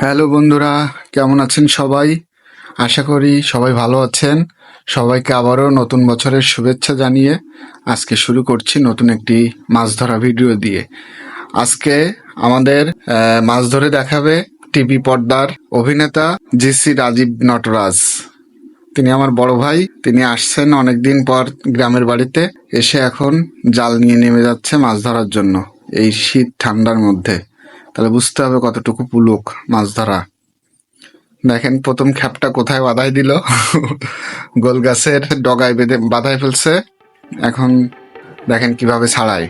Hello বন্ধুরা, কেমন আছেন সবাই? আশা করি সবাই ভালো আছেন। সবাইকে আবারও নতুন বছরের শুভেচ্ছা জানিয়ে আজকে শুরু করছি নতুন একটি মাছ ধরা ভিডিও দিয়ে। আজকে আমাদের মাছ ধরে দেখাবে টিভি পর্দার অভিনেতা জি.সি. রাজীব নটরাজ। তিনি আমার বড় ভাই। তিনি আসছেন অনেকদিন পর গ্রামের বাড়িতে, এসে এখন জাল নিয়ে নেমে যাচ্ছে মাছ ধরার জন্য এই শীত ঠান্ডার মধ্যে। তাহলে বুঝতে হবে কতটুকু পুলুক মাছ ধরা। দেখেন প্রথম খ্যাপটা কোথায় বাধাই দিল। গোল গাছের ডগায় বেঁধে বাধায় ফেলছে। এখন দেখেন কিভাবে ছাড়ায়।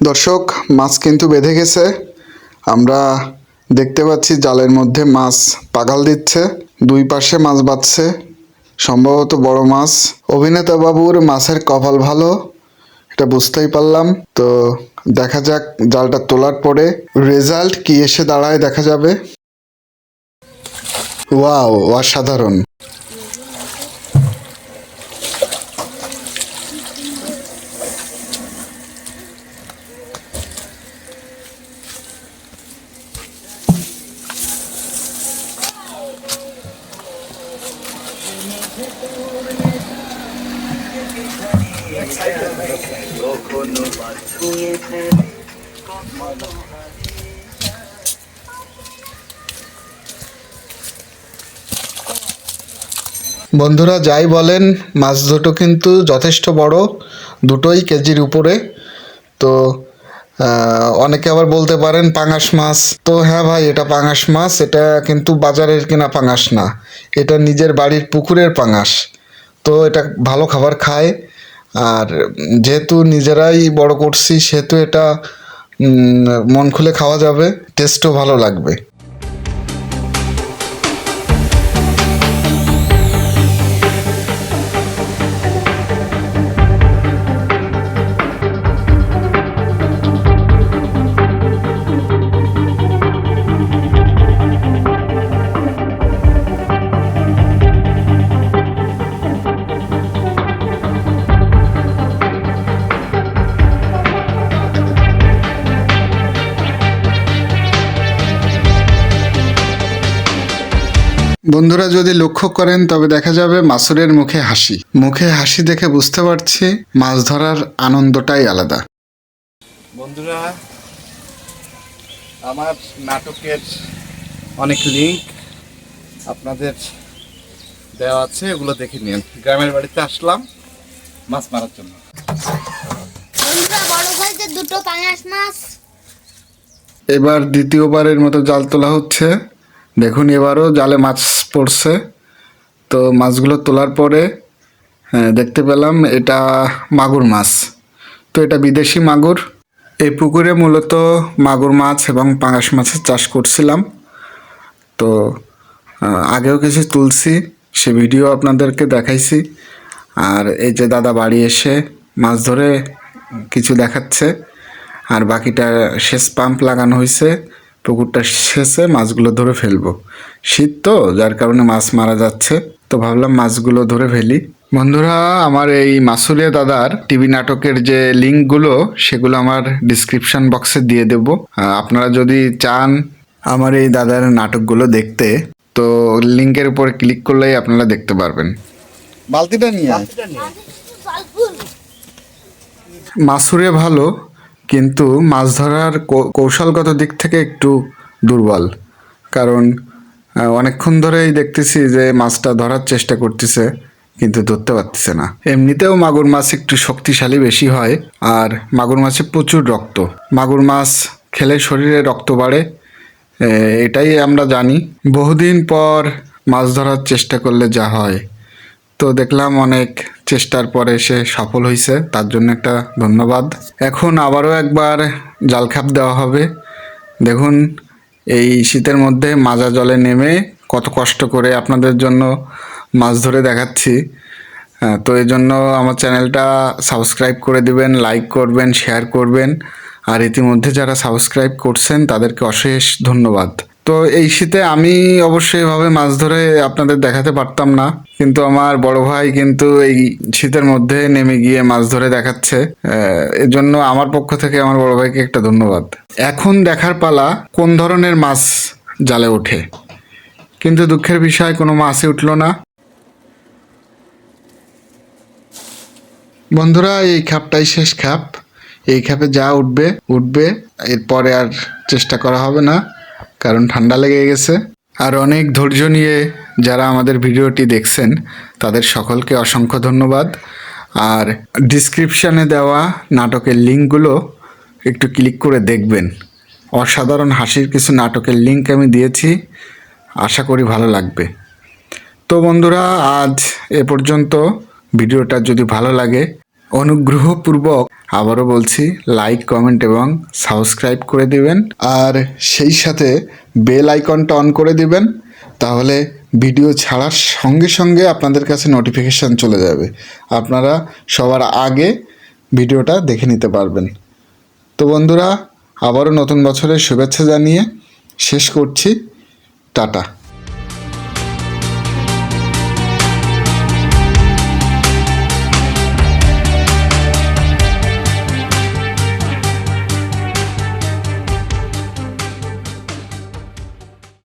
দর্শক, মাছ কিন্তু বেঁধে গেছে। আমরা দেখতে পাচ্ছি জালের মধ্যে মাছ পাগাল দিচ্ছে, দুই পাশে মাছ বাঁধছে, সম্ভবত বড় মাছ। অভিনেতা বাবুর মাছের কপাল ভালো, এটা বুঝতেই পারলাম। তো দেখা যাক জালটা তোলার পরে রেজাল্ট কি এসে দাঁড়ায়, দেখা যাবে। ওয়াও, অসাধারণ। বন্ধুরা যাই বলেন, মাছ দুটো কিন্তু যথেষ্ট বড়, দুটোই কেজির উপরে। তো অনেকে আবার বলতে পারেন পাঙাশ মাছ। তো হ্যাঁ ভাই, এটা পাঙাশ মাছ। এটা কিন্তু বাজারের কিনা পাঙাশ না, এটা নিজের বাড়ির পুকুরের পাঙাশ। তো এটা ভালো খাবার খায়। আর যেহেতু নিজেরাই বড় করছি, সেহেতু এটা মন খুলে খাওয়া যাবে, টেস্টও ভালো লাগবে। বন্ধুরা যদি লক্ষ্য করেন তবে দেখা যাবে মাসুরের মুখে হাসি। মুখে হাসি দেখে বুঝতে পারছি মাছ ধরার আনন্দটাই আলাদা। বন্ধুরা, আমার নাটকের অনেক লিঙ্ক আপনাদের দেওয়া আছে, এগুলো দেখে নিন। গ্রামের বাড়িতে আসলাম মাছ মারার জন্য। দুটো পাঙাশ মাছ এবার দ্বিতীয়বারের মতো জাল তোলা হচ্ছে। দেখুন এবারও জালে মাছ পড়ছে। তো মাছগুলো তোলার পরে দেখতে পেলাম এটা মাগুর মাছ। তো এটা বিদেশি মাগুর। এই পুকুরে মূলত মাগুর মাছ এবং পাঙাশ মাছের চাষ করছিলাম। তো আগেও কিছু তুলছি, সে ভিডিও আপনাদেরকে দেখাইছি। আর এই যে দাদা বাড়ি এসে মাছ ধরে কিছু দেখাচ্ছে। আর বাকিটা সেচ পাম্প লাগানো হয়েছে, পুকুরটা সেচে মাছগুলো ধরে ফেলবো। শীত তো, যার কারণে মাছ মারা যাচ্ছে। তো ভাবলাম মাছগুলো ধরে ফেলি। বন্ধুরা, আমার এই মাসুরিয়া দাদার টিভি নাটকের যে লিঙ্কগুলো, সেগুলো আমার ডিসক্রিপশন বক্সে দিয়ে দেব। আপনারা যদি চান আমার এই দাদার নাটকগুলো দেখতে, তো লিঙ্কের উপর ক্লিক করলেই আপনারা দেখতে পারবেন। বালতিটা নিয়ে মাসুরে ভালো, কিন্তু মাছ ধরার কৌশলগত দিক থেকে একটু দুর্বল। কারণ অনেকক্ষণ ধরেই দেখতেছি যে মাছটা ধরার চেষ্টা করতেছে, কিন্তু ধরতে পারতেছে না। এমনিতেও মাগুর মাছ একটু শক্তিশালী বেশি হয়, আর মাগুর মাছে প্রচুর রক্ত। মাগুর মাছ খেলে শরীরে রক্ত বাড়ে, এটাই আমরা জানি। বহুদিন পর মাছ ধরার চেষ্টা করলে যা হয়, তো দেখলাম অনেক চেষ্টার পরে সে সফল হয়েছে, তার জন্য একটা ধন্যবাদ। এখন আবারও একবার জাল খাপ দেওয়া হবে। দেখুন এই শীতের মধ্যে মাজা জলে নেমে কত কষ্ট করে আপনাদের জন্য মাছ ধরে দেখাচ্ছি। তো এই জন্য আমার চ্যানেলটা সাবস্ক্রাইব করে দিবেন, লাইক করবেন, শেয়ার করবেন। আর ইতিমধ্যে যারা সাবস্ক্রাইব করছেন তাদেরকে অশেষ ধন্যবাদ। তো এই শীতে আমি অবশ্যই এভাবে মাছ ধরে আপনাদের দেখাতে পারতাম না, কিন্তু আমার বড় ভাই কিন্তু এই শীতের মধ্যে নেমে গিয়ে মাছ ধরে দেখাচ্ছে। এর জন্য আমার পক্ষ থেকে আমার বড় ভাইকে একটা ধন্যবাদ। এখন দেখার পালা কোন ধরনের মাছ জালে ওঠে, কিন্তু দুঃখের বিষয় কোনো মাছই উঠলো না। বন্ধুরা, এই খাপটাই শেষ খাপ। এই খাপে যা উঠবে উঠবে, এরপরে আর চেষ্টা করা হবে না, কারণ ঠান্ডা লেগে গেছে। আর অনেক ধৈর্য নিয়ে যারা আমাদের ভিডিওটি দেখছেন তাদের সকলকে অসংখ্য ধন্যবাদ। আর ডিসক্রিপশানে দেওয়া নাটকের লিঙ্কগুলো একটু ক্লিক করে দেখবেন। অসাধারণ হাসির কিছু নাটকের লিঙ্ক আমি দিয়েছি, আশা করি ভালো লাগবে। তো বন্ধুরা, আজ এ পর্যন্ত। ভিডিওটা যদি ভালো লাগে অনুগ্রহপূর্বক আবারও বলছি লাইক, কমেন্ট এবং সাবস্ক্রাইব করে দিবেন। আর সেই সাথে বেল আইকনটা অন করে দিবেন, তাহলে ভিডিও ছাড়ার সঙ্গে সঙ্গে আপনাদের কাছে নোটিফিকেশান চলে যাবে, আপনারা সবার আগে ভিডিওটা দেখে নিতে পারবেন। তো বন্ধুরা, আবারও নতুন বছরের শুভেচ্ছা জানিয়ে শেষ করছি। টাটা।